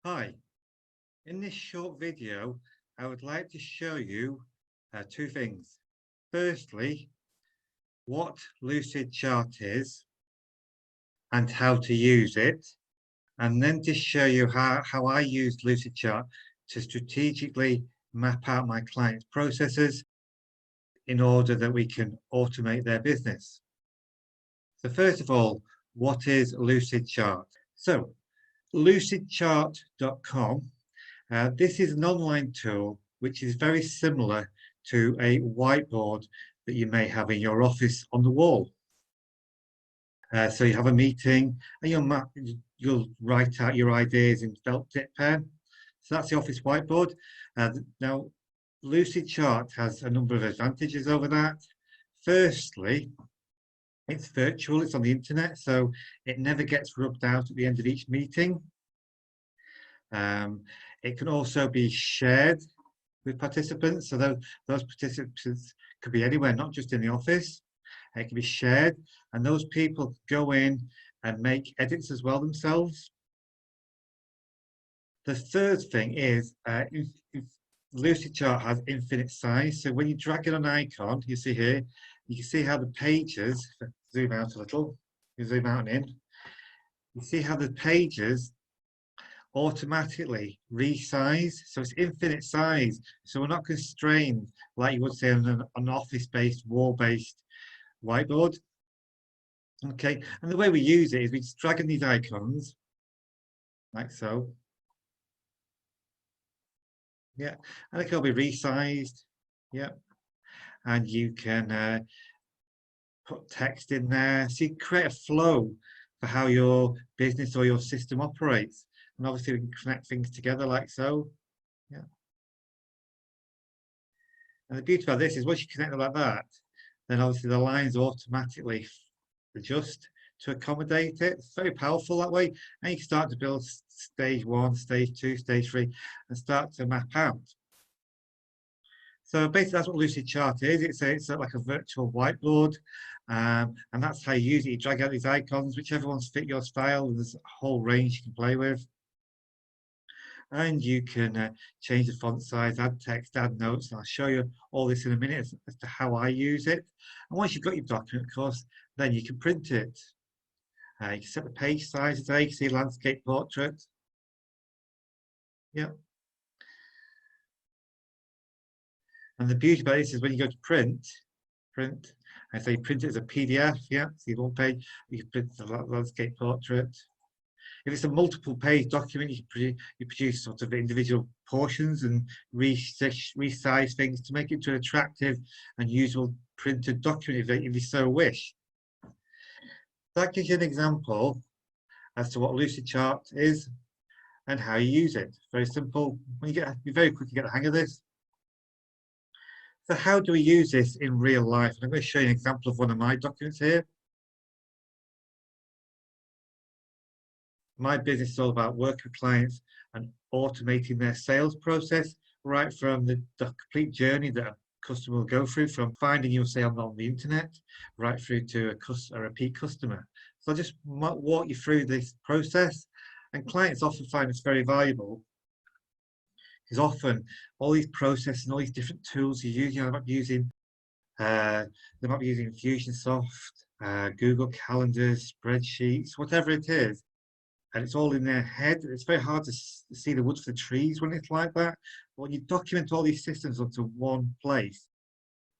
Hi, in this short video, I would like to show you two things. Firstly, what Lucid Chart is and how to use it, and then to show you how I use Lucid Chart to strategically map out my clients' processes in order that we can automate their business. So first of all, what is Lucid Chart? So lucidchart.com. This is an online tool which is very similar to a whiteboard that you may have in your office on the wall. So you have a meeting and you'll write out your ideas in felt tip pen. So that's the office whiteboard. Now, Lucid Chart has a number of advantages over that. Firstly, it's virtual, it's on the internet, so it never gets rubbed out at the end of each meeting. It can also be shared with participants, so those participants could be anywhere, not just in the office. It can be shared, and those people go in and make edits as well themselves. The third thing is Lucid Chart has infinite size, so when you drag in an icon, you see here, you can see how the pages, zoom out a little, you zoom out and in, you see how the pages automatically resize, so it's infinite size, so we're not constrained like you would say on an office-based, wall-based whiteboard. Okay, and the way we use it is we just drag in these icons like so. Yeah, and they can all be resized. Yeah, and you can put text in there, so you create a flow for how your business or your system operates. And obviously we can connect things together like so. Yeah. And the beauty about this is once you connect them like that, then obviously the lines automatically adjust to accommodate it. It's very powerful that way. And you can start to build stage 1, stage 2, stage 3, and start to map out. So basically that's what Lucid Chart is. It's like a virtual whiteboard. And that's how you use it. You drag out these icons, whichever ones fit your style. There's a whole range you can play with. And you can change the font size, add text, add notes, and I'll show you all this in a minute as to how I use it. And once you've got your document, of course, then you can print it. You can set the page size today, you can see landscape portrait. Yeah. And the beauty about this is when you go to print, and so you print it as a PDF, yeah, see one page, you can print the landscape portrait. If it's a multiple page document, you produce sort of individual portions and resize things to make it to an attractive and usable printed document if you so wish. That gives you an example as to what Lucid Chart is and how you use it. Very simple. You very quickly get the hang of this. So how do we use this in real life? And I'm going to show you an example of one of my documents here. My business is all about working with clients and automating their sales process, right from the complete journey that a customer will go through, from finding your sale on the internet, right through to a repeat customer. So I'll just walk you through this process, and clients often find it's very valuable because often all these processes and all these different tools you use, they might be using Infusionsoft, Google Calendars, spreadsheets, whatever it is. And it's all in their head. It's very hard to see the wood for the trees when it's like that. But when you document all these systems onto one place,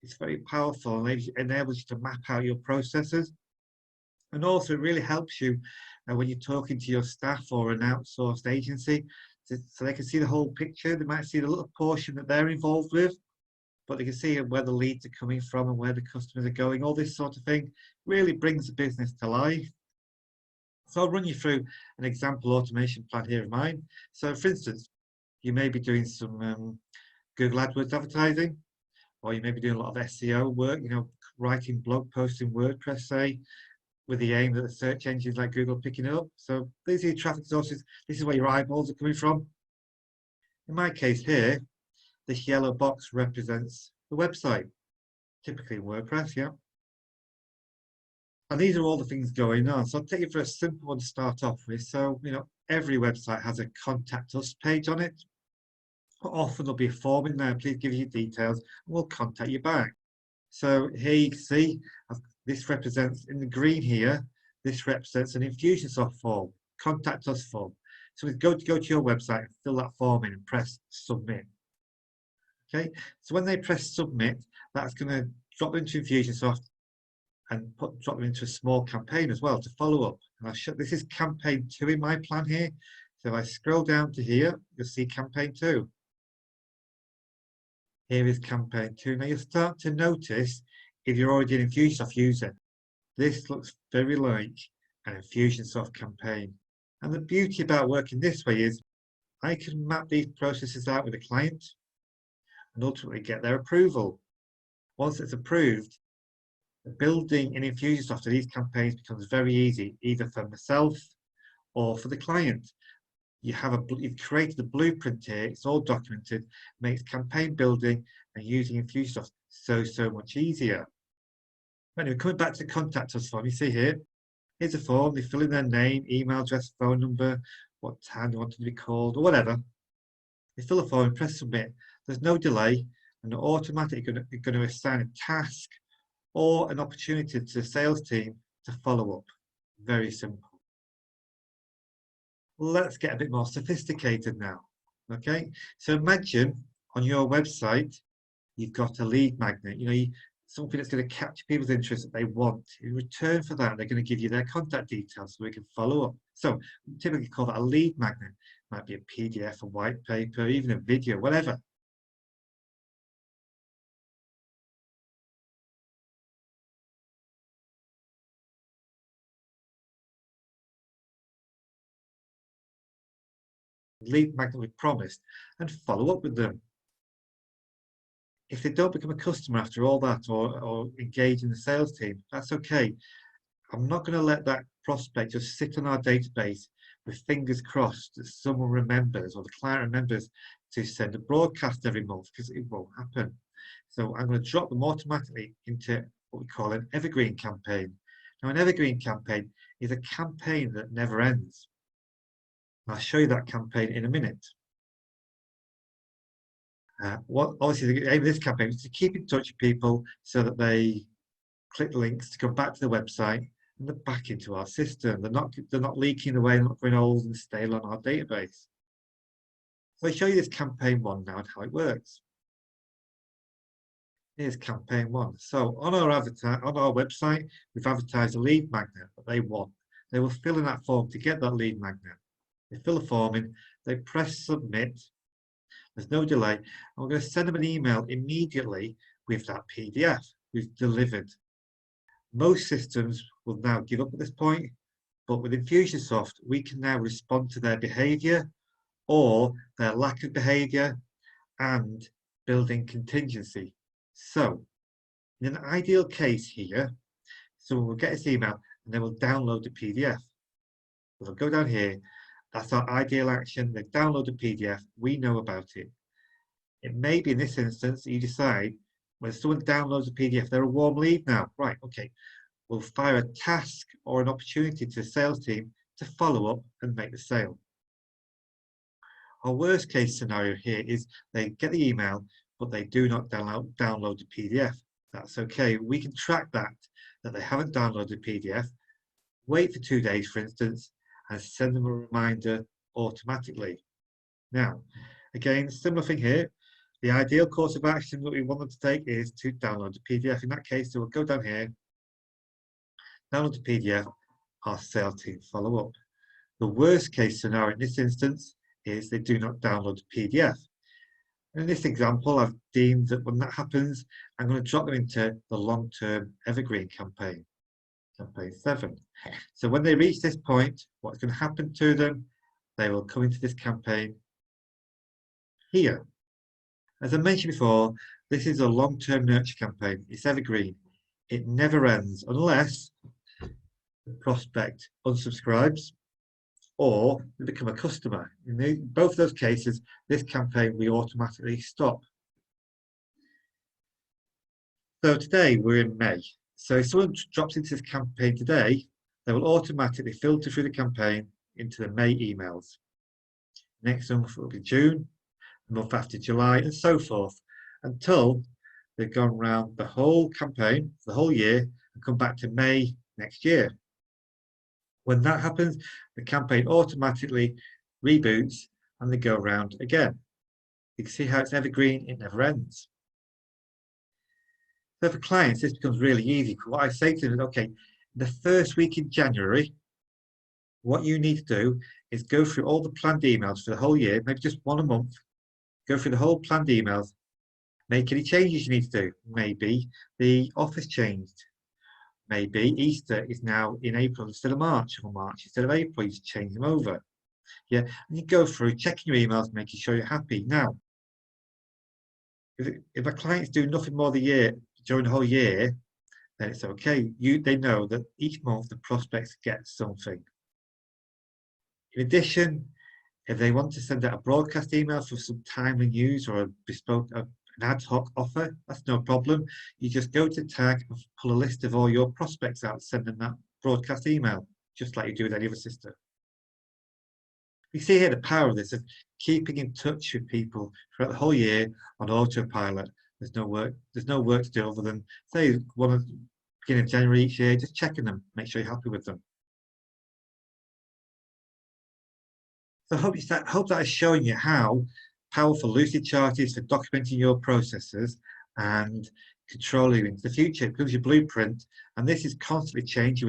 it's very powerful and enables you to map out your processes. And also it really helps you when you're talking to your staff or an outsourced agency, so they can see the whole picture. They might see the little portion that they're involved with, but they can see where the leads are coming from and where the customers are going. All this sort of thing really brings the business to life. So I'll run you through an example automation plan here of mine. So for instance, you may be doing some Google AdWords advertising, or you may be doing a lot of SEO work, writing blog posts in WordPress, say, with the aim that the search engines like Google are picking up. So these are your traffic sources. This is where your eyeballs are coming from. In my case here, this yellow box represents the website, typically in WordPress, yeah. And these are all the things going on. So I'll take you for a simple one to start off with. So, every website has a contact us page on it. But often there'll be a form in there, please give your details and we'll contact you back. So here you can see this represents, in the green here, this represents an Infusionsoft form, contact us form. So we go to your website and fill that form in and press submit. Okay, so when they press submit, that's going to drop them into Infusionsoft and drop them into a small campaign as well to follow up. And this is campaign 2 in my plan here. So if I scroll down to here, you'll see campaign 2. Here is campaign 2. Now you'll start to notice, if you're already an Infusionsoft user, this looks very like an Infusionsoft campaign. And the beauty about working this way is I can map these processes out with a client and ultimately get their approval. Once it's approved, the building in Infusionsoft of these campaigns becomes very easy, either for myself or for the client. You've created a blueprint here, it's all documented, makes campaign building and using Infusionsoft so much easier. Anyway, coming back to the contact us form, you see here, here's a form, they fill in their name, email address, phone number, what time they want to be called, or whatever. They fill the form and press submit. There's no delay, and they're automatically going to assign a task or an opportunity to the sales team to follow up. Very simple. Let's get a bit more sophisticated now. Okay, so imagine on your website you've got a lead magnet, something that's going to capture people's interest that they want. In return for that, they're going to give you their contact details so we can follow up. So we typically call that a lead magnet. It might be a PDF, a white paper, even a video, whatever. Lead magnet we promised and follow up with them. If they don't become a customer after all that or engage in the sales team, that's okay. I'm not going to let that prospect just sit on our database with fingers crossed that someone remembers or the client remembers to send a broadcast every month, because it won't happen. So I'm going to drop them automatically into what we call an evergreen campaign. Now, an evergreen campaign is a campaign that never ends. I'll show you that campaign in a minute. Obviously, the aim of this campaign is to keep in touch with people so that they click the links to come back to the website and they're back into our system. They're not leaking away, they're not going old and stale on our database. So I'll show you this campaign 1 now and how it works. Here's campaign 1. So on our website, we've advertised a lead magnet that they want. They will fill in that form to get that lead magnet. They fill the form in, they press submit. There's no delay. And we're going to send them an email immediately with that PDF we've delivered. Most systems will now give up at this point, but with Infusionsoft, we can now respond to their behavior or their lack of behavior and building contingency. So in an ideal case here, someone will get this email and they will download the PDF. They'll go down here. That's our ideal action. They download the PDF. We know about it. It may be in this instance that you decide when someone downloads a PDF, they're a warm lead now. Right, okay. We'll fire a task or an opportunity to the sales team to follow up and make the sale. Our worst case scenario here is they get the email, but they do not download the PDF. That's okay. We can track that they haven't downloaded the PDF, wait for 2 days, for instance, and send them a reminder automatically. Now, again, similar thing here. The ideal course of action that we want them to take is to download the PDF. In that case, they will go down here, download the PDF, our sales team follow up. The worst case scenario in this instance is they do not download the PDF. In this example, I've deemed that when that happens, I'm going to drop them into the long-term evergreen campaign, campaign 7. So when they reach this point, what's going to happen to them? They will come into this campaign here. As I mentioned before, this is a long-term nurture campaign. It's evergreen. It never ends unless the prospect unsubscribes or they become a customer. In both of those cases, this campaign we automatically stop. So today we're in May. So if someone drops into this campaign today, they will automatically filter through the campaign. into the May emails. Next month will be June, the month after July, and so forth, until they've gone around the whole campaign, the whole year, and come back to May next year. When that happens, the campaign automatically reboots and they go around again. You can see how it's evergreen, it never ends. So for clients, this becomes really easy. What I say to them is, okay, the first week in January, what you need to do is go through all the planned emails for the whole year, maybe just one a month, go through the whole planned emails, make any changes you need to do. Maybe the office changed. Maybe Easter is now in April instead of March, or March instead of April, you just change them over. Yeah, and you go through, checking your emails, making sure you're happy. Now, if a client's doing nothing more during the whole year, then it's okay. They know that each month the prospects get something. In addition, if they want to send out a broadcast email for some timely news or a bespoke, an ad hoc offer, that's no problem. You just go to tag and pull a list of all your prospects out, send them that broadcast email, just like you do with any other system. You see here the power of this, of keeping in touch with people throughout the whole year on autopilot. There's no work to do other than, say, one at the beginning of January each year, just checking them, make sure you're happy with them. So I hope that is showing you how powerful Lucid Chart is for documenting your processes and controlling into the future. It becomes your blueprint, and this is constantly changing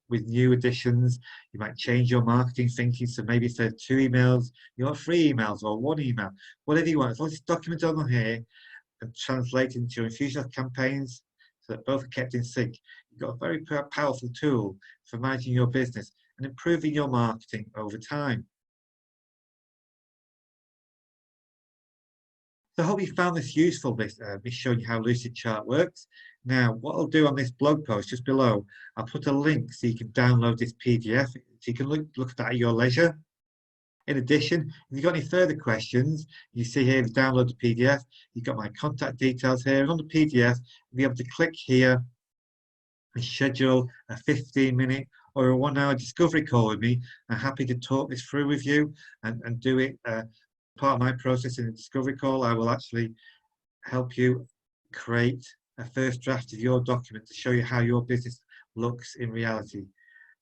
with new additions. You might change your marketing thinking, so maybe instead of 2 emails, you want 3 emails or 1 email, whatever you want. As long as it's documented on here and translated into your Infusionsoft campaigns, so that both are kept in sync, you've got a very powerful tool for managing your business and improving your marketing over time. So I hope you found this useful, me showing you how Lucid Chart works. Now, what I'll do on this blog post just below, I'll put a link so you can download this PDF, so you can look at that at your leisure. In addition, if you've got any further questions, you see here, to download the PDF, you've got my contact details here, and on the PDF, you'll be able to click here and schedule a 15-minute or a 1-hour discovery call with me. I'm happy to talk this through with you and do it. Part of my process in the discovery call, I will actually help you create a first draft of your document to show you how your business looks in reality.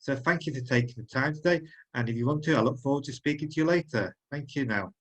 So thank you for taking the time today, and if you want to, I look forward to speaking to you later. Thank you now.